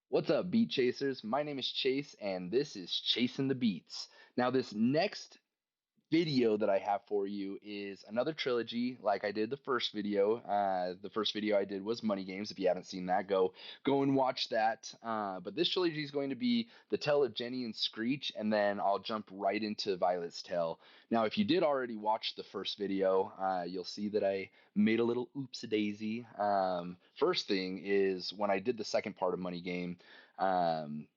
What's up, beat chasers? My name is Chase, and this is Chasing the Beats. Now, this next video that I have for you is another trilogy, like I did the first video. The first video I did was Money Games. If you haven't seen that, go and watch that. But this trilogy is going to be the Tale of Jenny and Screech, and then I'll jump right into Violet's Tale. Now, if you did already watch the first video, you'll see that I made a little oopsie daisy. First thing is when I did the second part of Money Game. Um,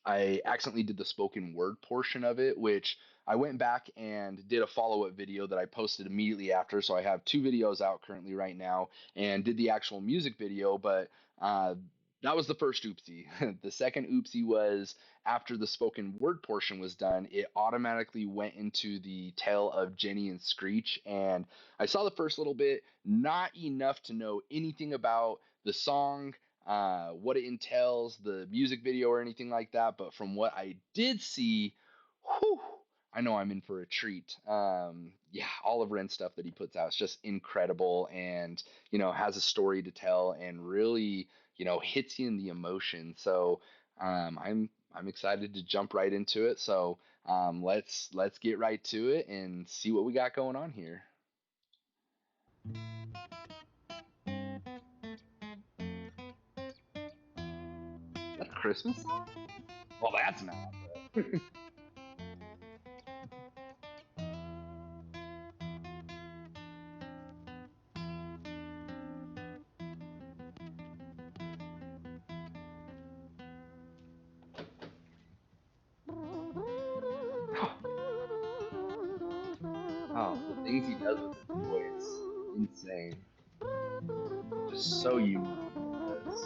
I accidentally did the spoken word portion of it, which I went back and did a follow up video that I posted immediately after. So I have two videos out currently right now and did the actual music video, but that was the first oopsie. The second oopsie was after the spoken word portion was done, it automatically went into the Tale of Jenny and Screech. And I saw the first little bit, not enough to know anything about the song, what it entails, the music video, or anything like that. But from what I did see, whew, I know I'm in for a treat. Yeah, all of Ren's stuff that he puts out is just incredible, and has a story to tell, and really hits you in the emotion. So I'm excited to jump right into it. So let's get right to it and see what we got going on here. That's a Christmas song? Well, that's not. But oh, the things he does with his voice, insane. Just so unique what he does.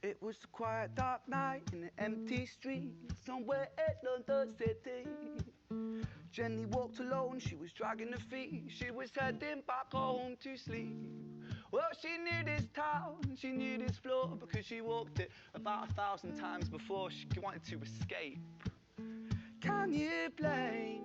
It was a quiet, dark night in an empty street somewhere in London City. Jenny walked alone, she was dragging her feet. She was heading back home to sleep. Well, she knew this town, she knew this floor, because she walked it about 1,000 times before. She wanted to escape. Can you blame?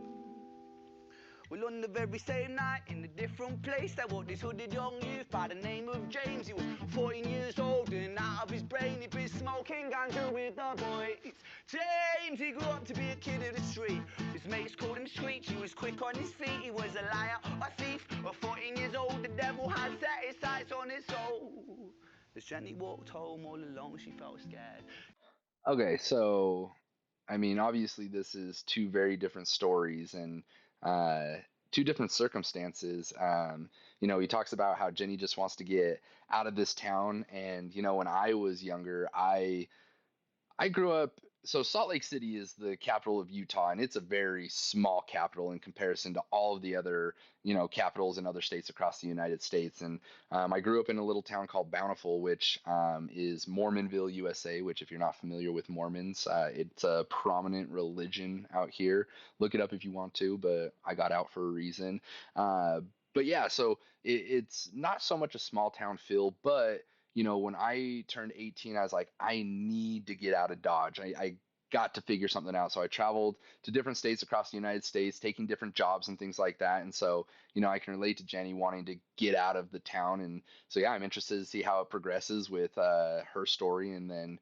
Well, on the very same night, in a different place, there walked this hooded young youth by the name of James. He was 14 years old and out of his brain. He'd been smoking ganja with the boys. James, he grew up to be a kid of the street. His mates called him Screech. He was quick on his feet. He was a liar, a thief. At 14 years old, the devil had set his sights on his soul. As Jenny walked home all alone, she felt scared. Okay, so I mean, obviously, this is two very different stories and uh, two different circumstances. He talks about how Jenny just wants to get out of this town, and when I was younger, I grew up. So Salt Lake City is the capital of Utah, and it's a very small capital in comparison to all of the other, capitals in other states across the United States. And I grew up in a little town called Bountiful, which is Mormonville, USA. Which, if you're not familiar with Mormons, it's a prominent religion out here. Look it up if you want to, but I got out for a reason. But yeah, so it's not so much a small town feel, but when I turned 18, I was like, I need to get out of Dodge. I got to figure something out. So I traveled to different states across the United States, taking different jobs and things like that. And so, I can relate to Jenny wanting to get out of the town. And so, yeah, I'm interested to see how it progresses with her story. And then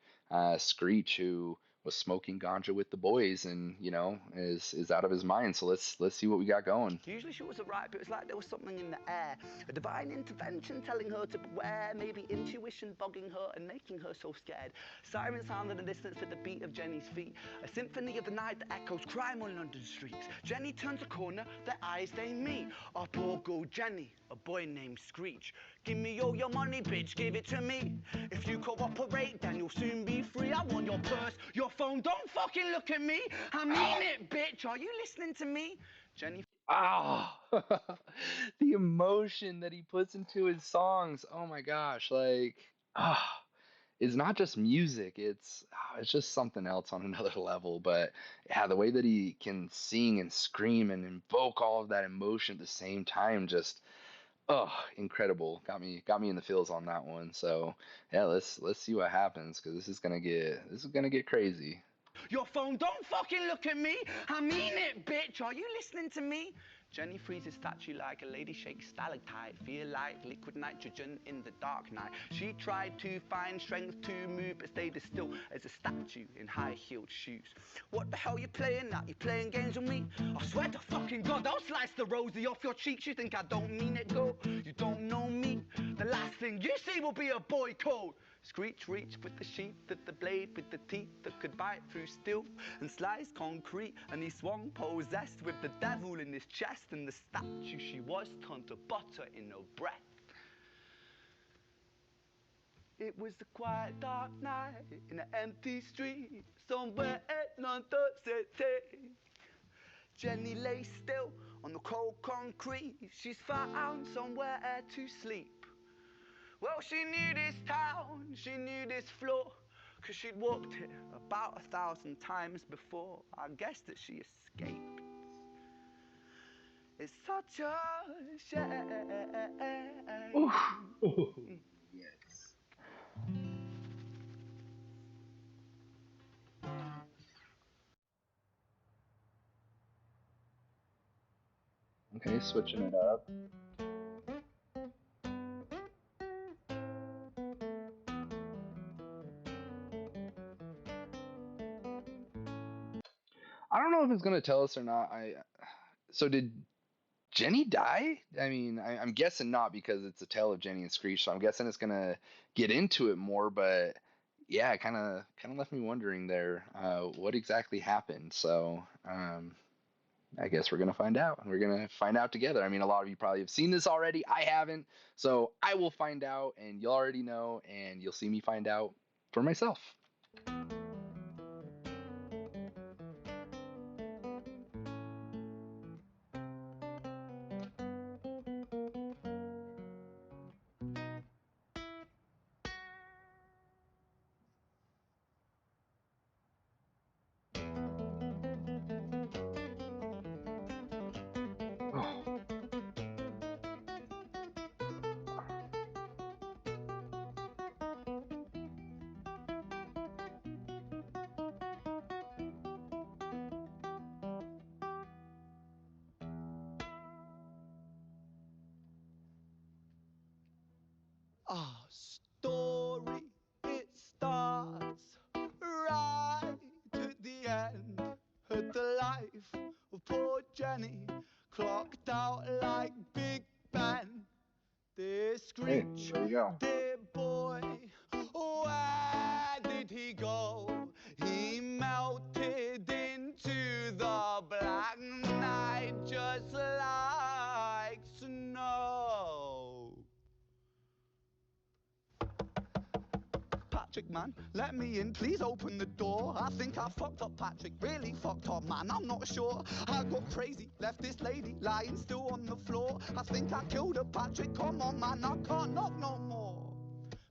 Screech, who was smoking ganja with the boys and, is out of his mind. So let's see what we got going. Usually she wasn't right, but it was like there was something in the air. A divine intervention telling her to beware, maybe intuition bogging her and making her so scared. Sirens sound in the distance at the beat of Jenny's feet. A symphony of the night that echoes crime on London streets. Jenny turns a corner, their eyes they meet. Our poor girl Jenny, a boy named Screech. Give me all your money, bitch, give it to me. If you cooperate, then you'll soon be free. I want your purse, your phone, don't fucking look at me. I mean it, bitch, are you listening to me? Jenny. Ah, the emotion that he puts into his songs. Oh my gosh, like ah, it's not just music. It's just something else on another level. But yeah, the way that he can sing and scream and invoke all of that emotion at the same time, just incredible. Got me in the feels on that one. So yeah, let's see what happens because this is gonna get crazy. Your phone, don't fucking look at me. I mean it, bitch. Are you listening to me? Jenny freezes statue like a lady shakes stalactite. Feel like liquid nitrogen in the dark night. She tried to find strength to move, but stayed as still as a statue in high-heeled shoes. What the hell you playing at? You playing games with me? I swear to fucking God, I'll slice the rosy off your cheeks. You think I don't mean it, girl? You don't know me. The last thing you see will be a boy code. Screech reached with the sheath of the blade, with the teeth that could bite through steel and slice concrete, and he swung possessed with the devil in his chest, and the statue she was turned to butter in her breath. It was a quiet dark night in an empty street somewhere in London City. Jenny lay still on the cold concrete. She's found somewhere to sleep. Well, she knew this town, she knew this floor, 'cause she'd walked it about 1,000 times before. I guess that she escaped. It's such a shame. Yes. Okay, switching it up. I don't know if it's gonna tell us or not. So did Jenny die? I mean, I'm guessing not because it's a tale of Jenny and Screech. So I'm guessing it's gonna get into it more. But yeah, kind of left me wondering there what exactly happened. So I guess we're gonna find out. We're gonna find out together. I mean, a lot of you probably have seen this already. I haven't, so I will find out, and you'll already know, and you'll see me find out for myself. Our story, it starts right at the end. At the life of poor Jenny, clocked out like Big Ben. Dear Hey, Screech, there you go. dear boy, where did he go? He melted into the black night just like snow. Patrick, man, let me in, please open the door. I think I fucked up, Patrick, really fucked up, man, I'm not sure. I got crazy, left this lady lying still on the floor. I think I killed her, Patrick, come on, man, I can't knock no more.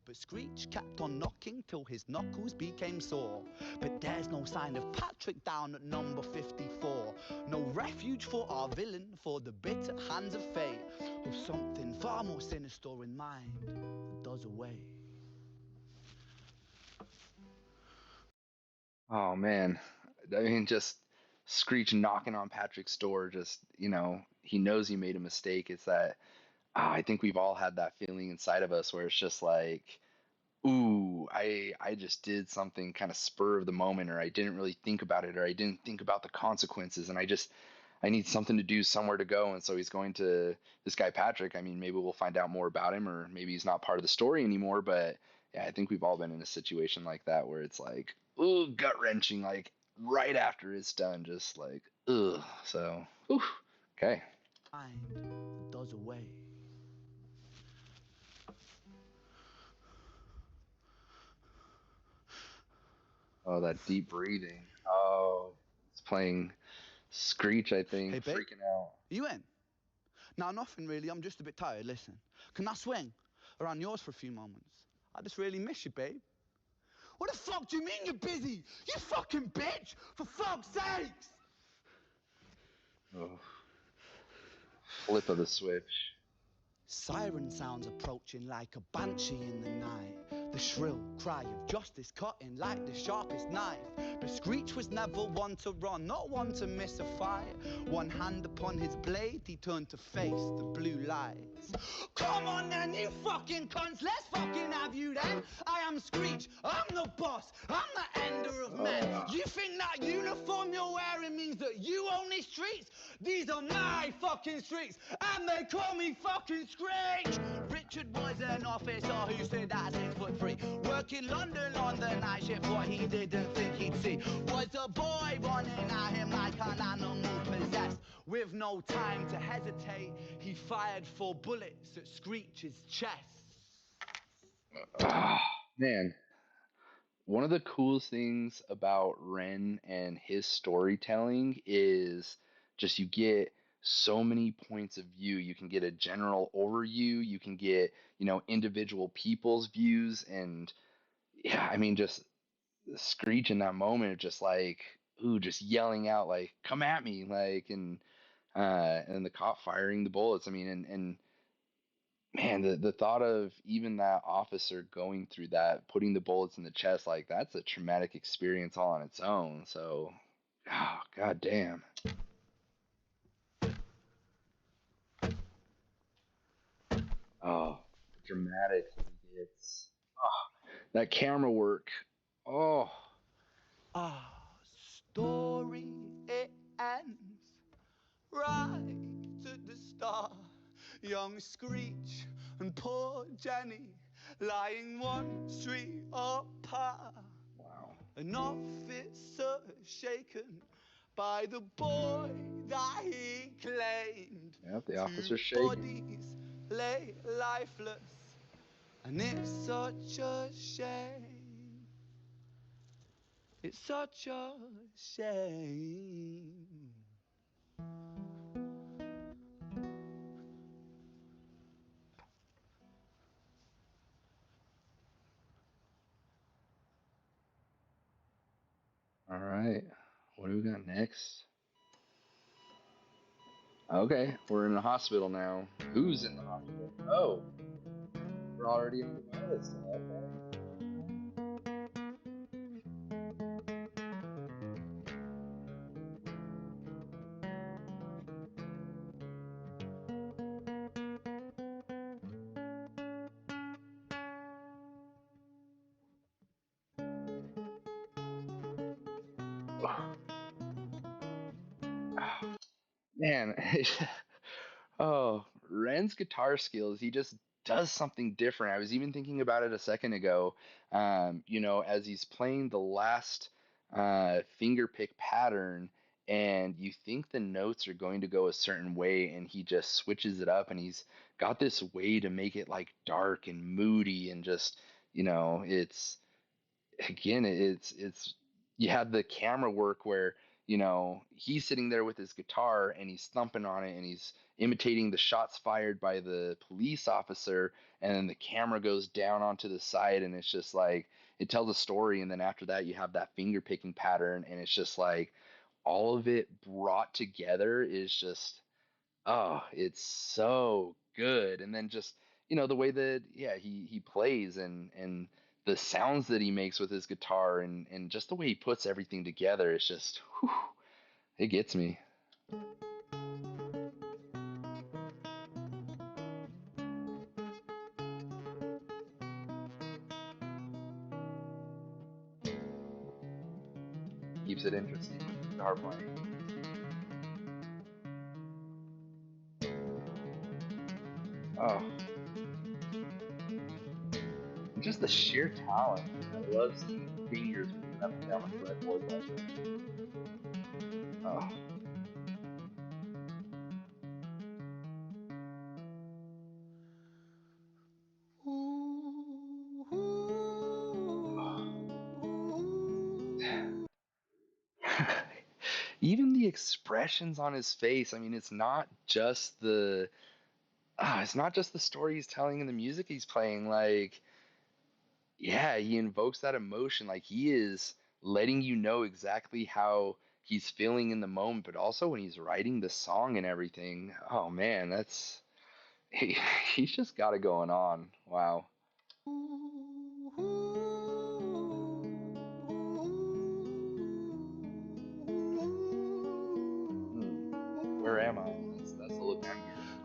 But Screech kept on knocking till his knuckles became sore. But there's no sign of Patrick down at number 54. No refuge for our villain, for the bitter hands of fate, with something far more sinister in mind that does away. Oh man, I mean, just Screech knocking on Patrick's door. Just he knows he made a mistake. It's that I think we've all had that feeling inside of us where it's just like, ooh, I just did something kind of spur of the moment, or I didn't really think about it, or I didn't think about the consequences, and I need something to do, somewhere to go, and so he's going to this guy Patrick. I mean, maybe we'll find out more about him, or maybe he's not part of the story anymore. But yeah, I think we've all been in a situation like that where it's like, ooh, gut wrenching, like right after it's done, just like, ugh. So, ooh, okay. Mind that does away. Oh, that deep breathing. Oh, it's playing Screech, I Hey, think, babe, freaking out. you in? No, nothing really. I'm just a bit tired. Listen, can I swing around yours for a few moments? I just really miss you, babe. What the fuck do you mean you're busy? You fucking bitch! For fuck's sakes! Oh, flip of the switch. Siren sounds approaching like a banshee in the night. The shrill cry of justice cutting like the sharpest knife. But Screech was never one to run, not one to miss a fight. One hand upon his blade, he turned to face the blue lights. Come on then, you fucking cunts, let's fucking have you then. I am Screech, I'm the boss, I'm the ender of men. You think that uniform you're wearing means that you own these streets? These are my fucking streets, and they call me fucking Screech. Richard was an officer who stood at 6'3", working London on the night shift. What he didn't think he'd see was a boy running at him like an animal possessed. With no time to hesitate, he fired 4 bullets at Screech's chest. Man, one of the coolest things about Ren and his storytelling is just you get so many points of view. You can get a general overview, you can get, individual people's views, and yeah, I mean, just Screech in that moment, just like, ooh, just yelling out like, "Come at me!" Like, and the cop firing the bullets. I mean, and man, the thought of even that officer going through that, putting the bullets in the chest, like that's a traumatic experience all on its own. So, oh, god damn. Oh, dramatic it's that camera work. Oh, Our story, it ends right at the start. Young Screech and poor Jenny lying 1 street apart. wow. An officer shaken by the boy that he claimed. Yep, the 2 officer's shaking. bodies lay lifeless, and it's such a shame. It's such a shame. All right, what do we got next? Okay, we're in the hospital now. Who's in the hospital? Oh, we're already on the pilot. Okay. Man, oh, Ren's guitar skills, he just does something different. I was even thinking about it a second ago. As he's playing the last finger pick pattern, and you think the notes are going to go a certain way, and he just switches it up, and he's got this way to make it like dark and moody, and just, it's again, it's you have the camera work where he's sitting there with his guitar and he's thumping on it and he's imitating the shots fired by the police officer, and then the camera goes down onto the side and it's just like it tells a story, and then after that you have that finger picking pattern, and it's just like all of it brought together is just, oh, it's so good. And then just, the way that, yeah, he plays, and the sounds that he makes with his guitar, and just the way he puts everything together, it's just, whew, it gets me. Keeps it interesting with the guitar playing. Oh, and just the sheer talent. I love seeing fingers moving up and down the fretboard like that. Oh, even the expressions on his face. I mean, it's not just the story he's telling and the music he's playing. Like, yeah, he invokes that emotion. Like he is letting you know exactly how he's feeling in the moment, but also when he's writing the song and everything. Oh man, he, he's just got it going on. Wow. Where am I? That's the look I'm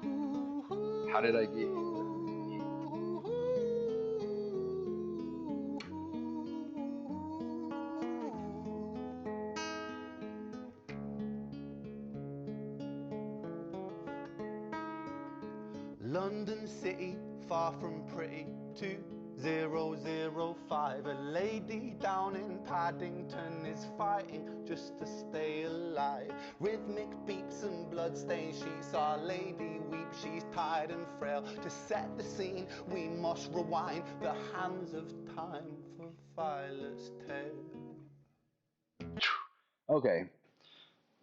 getting. How did I get here? London City, far from pretty, 2005. A lady down in Paddington is fighting just to stay alive. Rhythmic beats and bloodstains, she's our lady weep, she's tired and frail. To set the scene, we must rewind the hands of time for Violet's tale. Okay,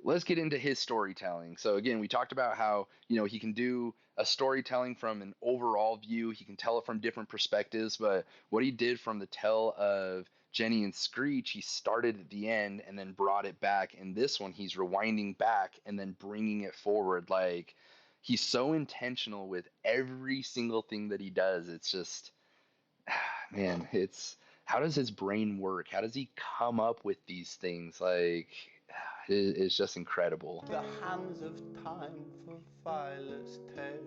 let's get into his storytelling. So again, we talked about how, he can do a storytelling from an overall view. He can tell it from different perspectives, but what he did from the tale of Jenny and Screech, he started at the end and then brought it back. And this one, he's rewinding back and then bringing it forward. Like, he's so intentional with every single thing that he does. It's just, man, it's how does his brain work? How does he come up with these things? Like, it's just incredible. The hands of time for Violet's tale.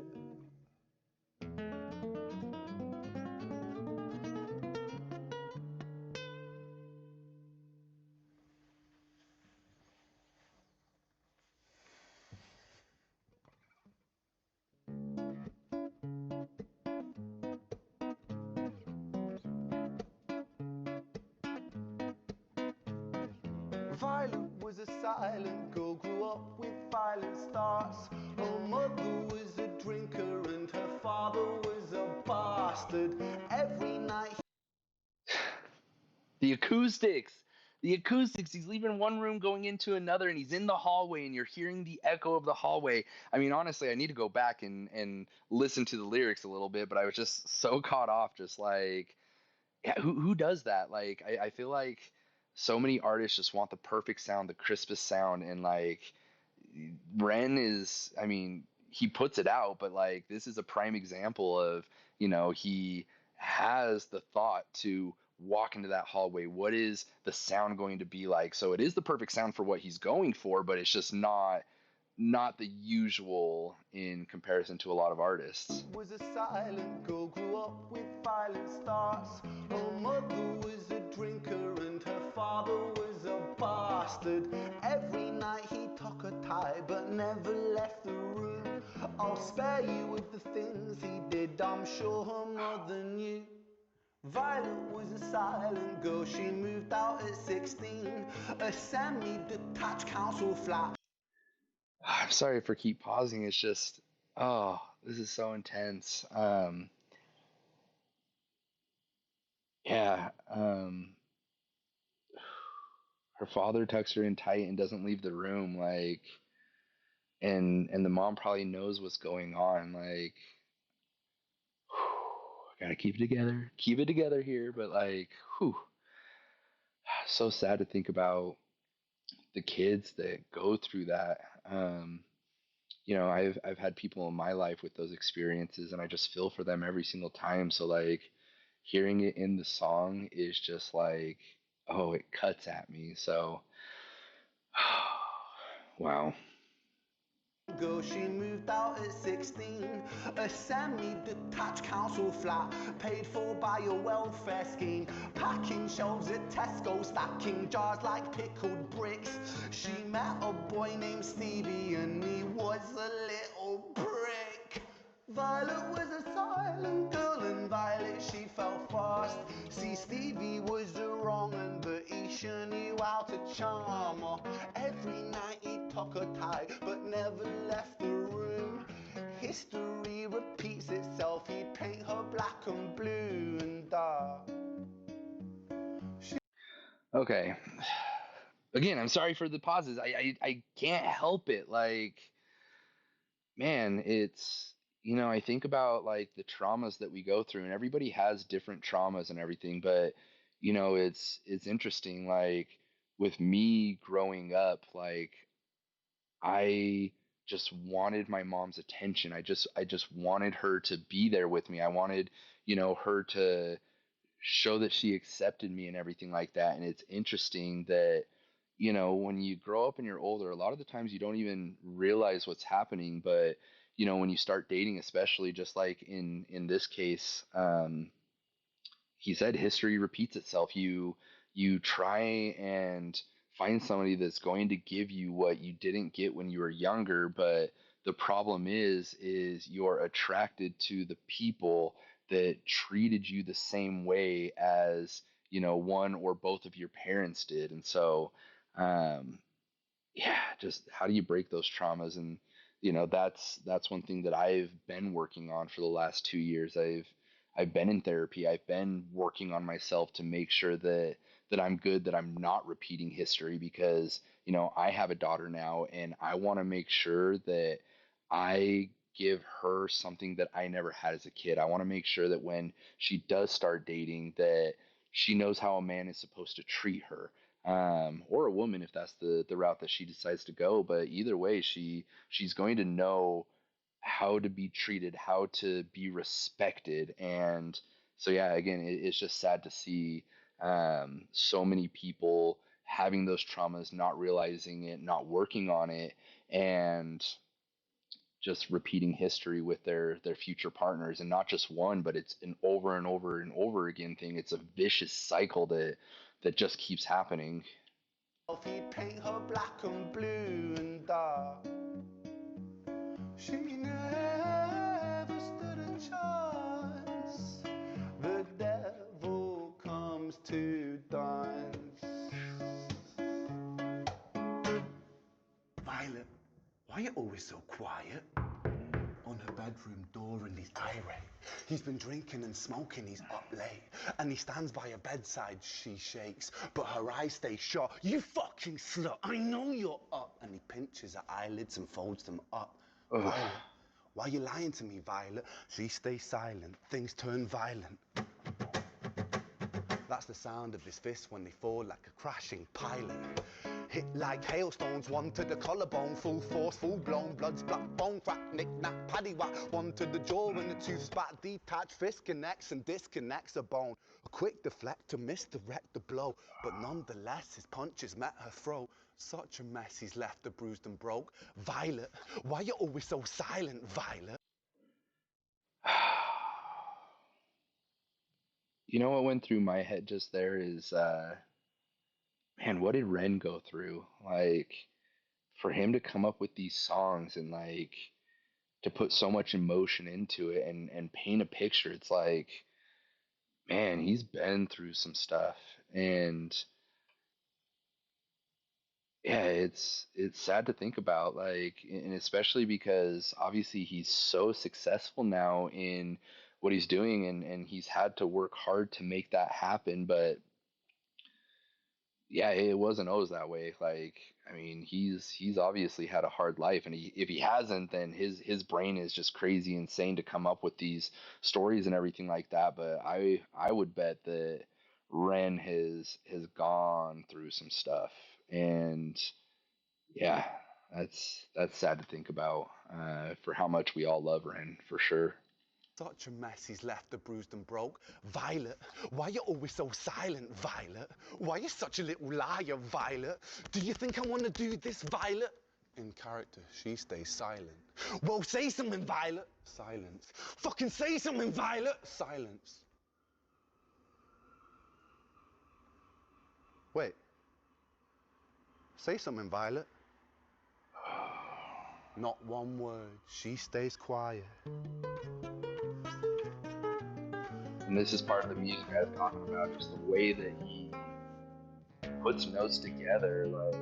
Violet was a silent girl, grew up with violent starts. Her mother was a drinker and her father was a bastard. Every night The acoustics. The acoustics. He's leaving one room, going into another, and he's in the hallway, and you're hearing the echo of the hallway. I mean, honestly, I need to go back and listen to the lyrics a little bit, but I was just so caught off, just like, yeah, who does that? Like, I feel like so many artists just want the perfect sound, the crispest sound, and like Ren is, I mean, he puts it out, but like this is a prime example of, he has the thought to walk into that hallway. What is the sound going to be like? So it is the perfect sound for what he's going for, but it's just not the usual in comparison to a lot of artists. was a silent girl, grew up with violent starts. Her mother was a drinker and her father was a bastard. Every night he took a tie but never left the room. I'll spare you with the things he did, I'm sure her mother knew. Violet was a silent girl, she moved out at 16. A semi-detached council flat. I'm sorry for keep pausing. It's just, oh, this is so intense. Yeah. Her father tucks her in tight and doesn't leave the room. Like, and the mom probably knows what's going on. Like, gotta keep it together here. But like, whew, so sad to think about the kids that go through that. I've had people in my life with those experiences, and I just feel for them every single time. So like, hearing it in the song is just like, oh, it cuts at me. So, wow. Girl, she moved out at 16. A semi-detached council flat, paid for by a welfare scheme. Packing shelves at Tesco, stacking jars like pickled bricks. She met a boy named Stevie and he was a little prick. Violet was a silent girl and Violet she felt fast. See, Stevie was the wrong one, but he sure knew how to charm her. Every night he took her tie but never left the room. History repeats itself, he'd paint her black and blue and dark. Okay. Again, I'm sorry for the pauses. I can't help it. Like, man, it's, I think about like the traumas that we go through, and everybody has different traumas and everything, but it's interesting. Like, with me growing up, like, I just wanted my mom's attention. I just wanted her to be there with me. I wanted, her to show that she accepted me and everything like that. And it's interesting that, when you grow up and you're older, a lot of the times you don't even realize what's happening. But when you start dating, especially, just like in this case, he said history repeats itself. You try and find somebody that's going to give you what you didn't get when you were younger, but the problem is you're attracted to the people that treated you the same way as one or both of your parents did. And so um, yeah, just how do you break those traumas? And that's one thing that I've been working on for the last 2 years. I've been in therapy. I've been working on myself to make sure that I'm good, that I'm not repeating history, because I have a daughter now, and I want to make sure that I give her something that I never had as a kid. I want to make sure that when she does start dating, that she knows how a man is supposed to treat her, or a woman if that's the route that she decides to go. But either way, she's going to know how to be treated, how to be respected. And so yeah, again, it's just sad to see so many people having those traumas, not realizing it, not working on it, and just repeating history with their future partners. And not just one, but it's an over and over and over again thing. It's a vicious cycle that just keeps happening. He'd paint her black and blue and dark. She never stood a chance. The devil comes to dance. Violet, why are you always so quiet? On her bedroom door and he's irate. He's been drinking and smoking, he's up late. And he stands by her bedside, she shakes, but her eyes stay shut. You fucking slut, I know you're up. And he pinches her eyelids and folds them up. Ugh. Violet, why are you lying to me, Violet? She stays silent, things turn violent. That's the sound of his fists when they fall like a crashing pilot. Hit like hailstones, one to the collarbone, full force, full blown, blood splat, bone crack, knick knack, paddywhack, one to the jaw and the tooth spat, detached fist connects and disconnects a bone. A quick deflect to misdirect the blow, but nonetheless his punches met her throat. Such a mess, he's left her bruised and broke. Violet, why you always so silent, Violet? What went through my head just there is, man, what did Ren go through? Like, for him to come up with these songs and like to put so much emotion into it and paint a picture, it's like, man, he's been through some stuff. And yeah, it's sad to think about, like, and especially because obviously he's so successful now in what he's doing, and he's had to work hard to make that happen. But yeah, it wasn't always that way. Like, I mean, he's obviously had a hard life, and if he hasn't, then his brain is just crazy insane to come up with these stories and everything like that. But I would bet that Ren has gone through some stuff, and yeah, that's sad to think about, for how much we all love Ren, for sure. Such a mess, he's left her bruised and broke. Violet, why you always so silent, Violet? Why you such a little liar, Violet? Do you think I want to do this, Violet? In character, she stays silent. Well, say something, Violet. Silence. Fucking say something, Violet. Silence. Wait. Say something, Violet. Not one word. She stays quiet. And this is part of the music I was talking about, just the way that he puts notes together, like.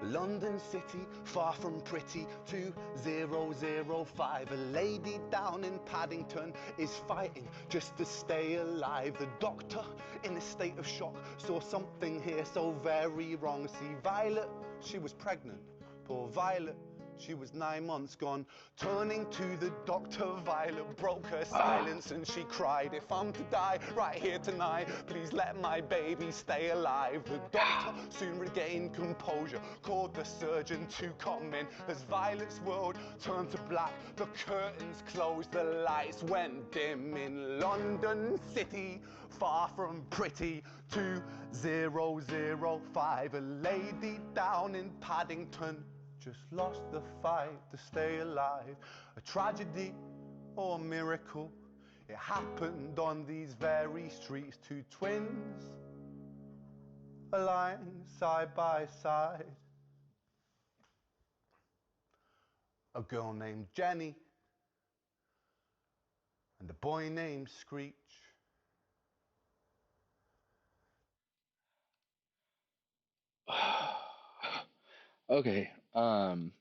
London City, far from pretty, 2005. A lady down in Paddington is fighting just to stay alive. The doctor, in a state of shock, saw something here so very wrong. See, Violet, she was pregnant. Poor Violet, She was 9 months gone. Turning to the doctor, Violet broke her silence and she cried, if I'm to die right here tonight, please let my baby stay alive. The doctor soon regained composure, called the surgeon to come in. As Violet's world turned to black, the curtains closed, the lights went dim. In London City, far from pretty, 2005, a lady down in Paddington just lost the fight to stay alive. A tragedy or a miracle, it happened on these very streets. Two twins aligned side by side. A girl named Jenny and a boy named Screech. Okay. God,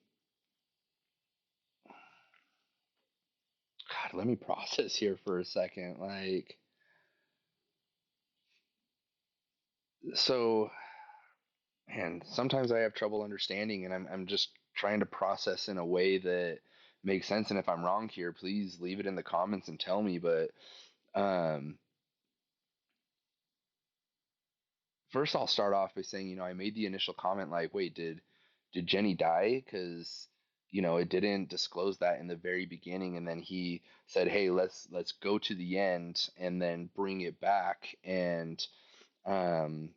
let me process here for a second. Like, so, man, sometimes I have trouble understanding, and I'm just trying to process in a way that makes sense. And if I'm wrong here, please leave it in the comments and tell me. But um, first, I'll start off by saying, I made the initial comment like, wait, did Jenny die? Because it didn't disclose that in the very beginning, and then he said, hey, let's go to the end and then bring it back, and um,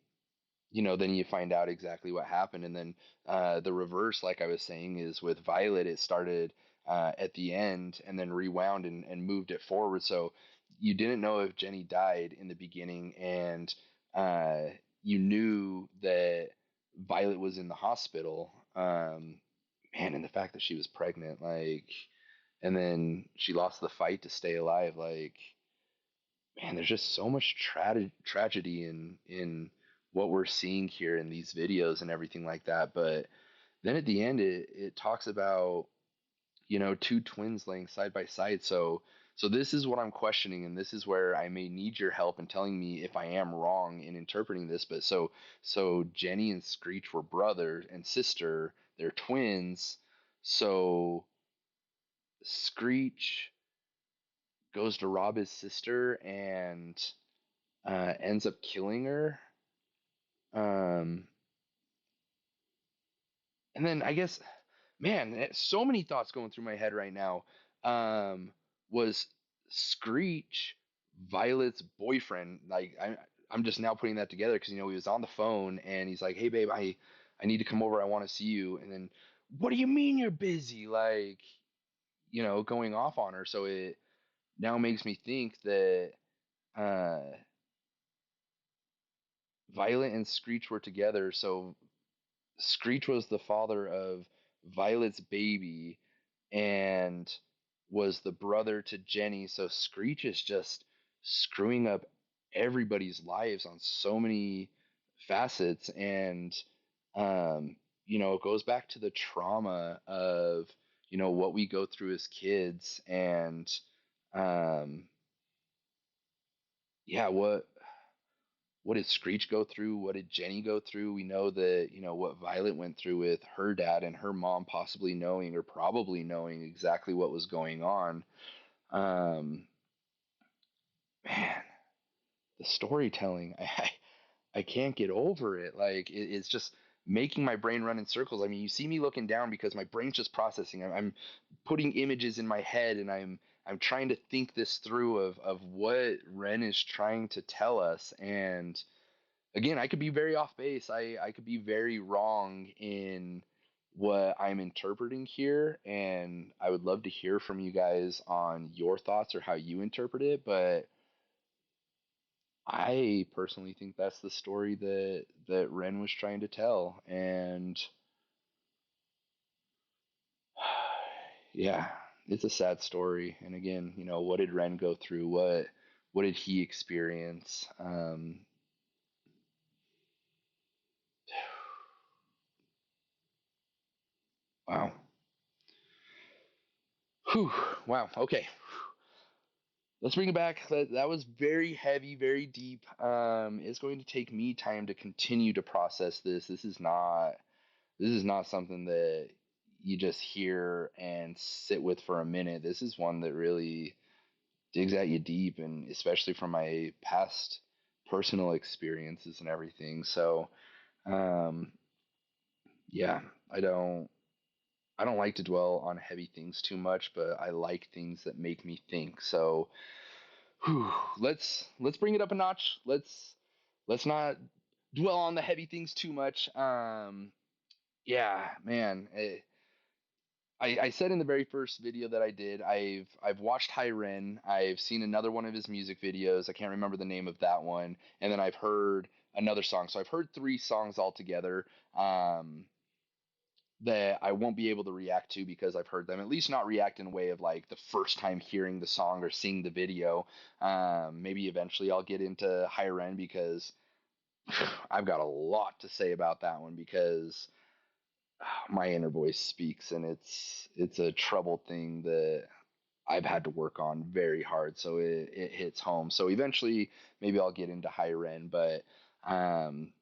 then you find out exactly what happened. And then the reverse, like I was saying, is with Violet, it started at the end and then rewound and moved it forward. So you didn't know if Jenny died in the beginning, and uh, you knew that Violet was in the hospital. Man, and the fact that she was pregnant, like, and then she lost the fight to stay alive, like, man, there's just so much tragedy in what we're seeing here in these videos and everything like that. But then at the end, it talks about two twins laying side by side. So this is what I'm questioning, and this is where I may need your help in telling me if I am wrong in interpreting this. But so Jenny and Screech were brother and sister. They're twins. So Screech goes to rob his sister and ends up killing her. Um, and then I guess, man, so many thoughts going through my head right now. Was Screech Violet's boyfriend? Like I'm just now putting that together because he was on the phone and he's like, "Hey, babe, I need to come over. I want to see you." And then, what do you mean you're busy? Like, going off on her. So it now makes me think that uh, Violet and Screech were together. So Screech was the father of Violet's baby and was the brother to Jenny. So Screech is just screwing up everybody's lives on so many facets. And, it goes back to the trauma of, what we go through as kids. And, um, yeah, what did Screech go through? What did Jenny go through? We know that, what Violet went through with her dad and her mom possibly knowing or probably knowing exactly what was going on. Um, man, the storytelling, I can't get over it. Like, it's just making my brain run in circles. I mean, you see me looking down because my brain's just processing. I'm putting images in my head and I'm trying to think this through of what Ren is trying to tell us. And again, I could be very off base. I could be very wrong in what I'm interpreting here, and I would love to hear from you guys on your thoughts or how you interpret it. But I personally think that's the story that Ren was trying to tell, and yeah, it's a sad story. And again, what did Ren go through? What did he experience? Wow. Whew. Wow. Okay. Let's bring it back. That was very heavy, very deep. It's going to take me time to continue to process this. This is not something that you just hear and sit with for a minute. This is one that really digs at you deep, and especially from my past personal experiences and everything. So, um, yeah, I don't I don't like to dwell on heavy things too much, but I like things that make me think. So, whew, let's bring it up a notch. Let's not dwell on the heavy things too much. Yeah, man. I said in the very first video that I did, I've watched REN. I've seen another one of his music videos. I can't remember the name of that one, and then I've heard another song. So I've heard three songs altogether. That I won't be able to react to because I've heard them. At least not react in a way of like the first time hearing the song or seeing the video. Maybe eventually I'll get into higher end because I've got a lot to say about that one because my inner voice speaks and it's a troubled thing that I've had to work on very hard. So it hits home. So eventually maybe I'll get into higher end, but um,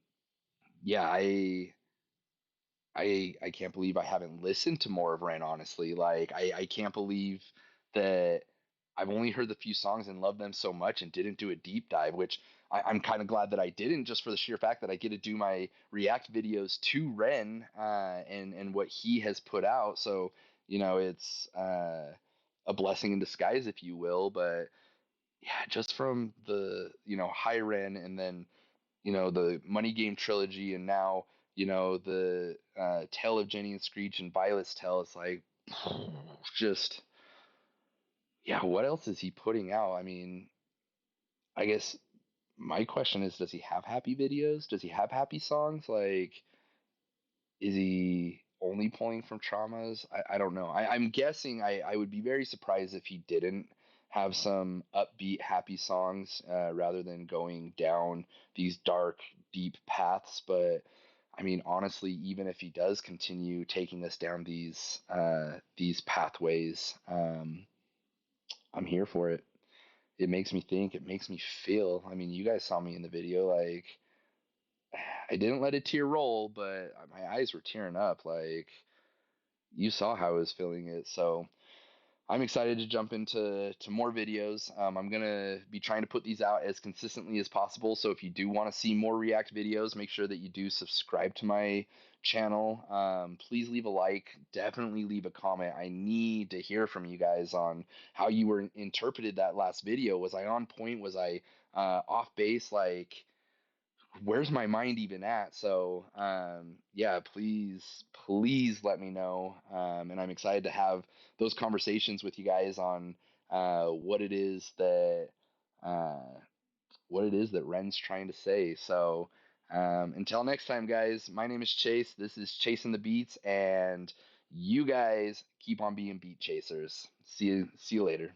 yeah, I can't believe I haven't listened to more of Ren, honestly. Like I can't believe that I've only heard the few songs and loved them so much and didn't do a deep dive, which I'm kind of glad that I didn't, just for the sheer fact that I get to do my react videos to Ren and what he has put out. So, it's a blessing in disguise, if you will. But yeah, just from the, high Ren and then the Money Game trilogy, and now the Tale of Jenny and Screech and Violet's Tale. It's like just yeah. What else is he putting out? I mean, I guess my question is, does he have happy videos? Does he have happy songs? Like, is he only pulling from traumas? I don't know. I'm guessing I would be very surprised if he didn't have some upbeat, happy songs rather than going down these dark, deep paths. But I mean, honestly, even if he does continue taking us down these pathways, I'm here for it. It makes me think. It makes me feel. I mean, you guys saw me in the video. Like, I didn't let a tear roll, but my eyes were tearing up. Like, you saw how I was feeling it. So I'm excited to jump into more videos. I'm gonna be trying to put these out as consistently as possible. So if you do want to see more React videos, make sure that you do subscribe to my channel. Please leave a like. Definitely leave a comment. I need to hear from you guys on how you were interpreted that last video. Was I on point? Was I off base? Like, where's my mind even at? So yeah, please let me know. And I'm excited to have those conversations with you guys on what it is that uh, Ren's trying to say. So until next time, guys, my name is Chase. This is Chasing the Beats, and you guys keep on being beat chasers. See you later.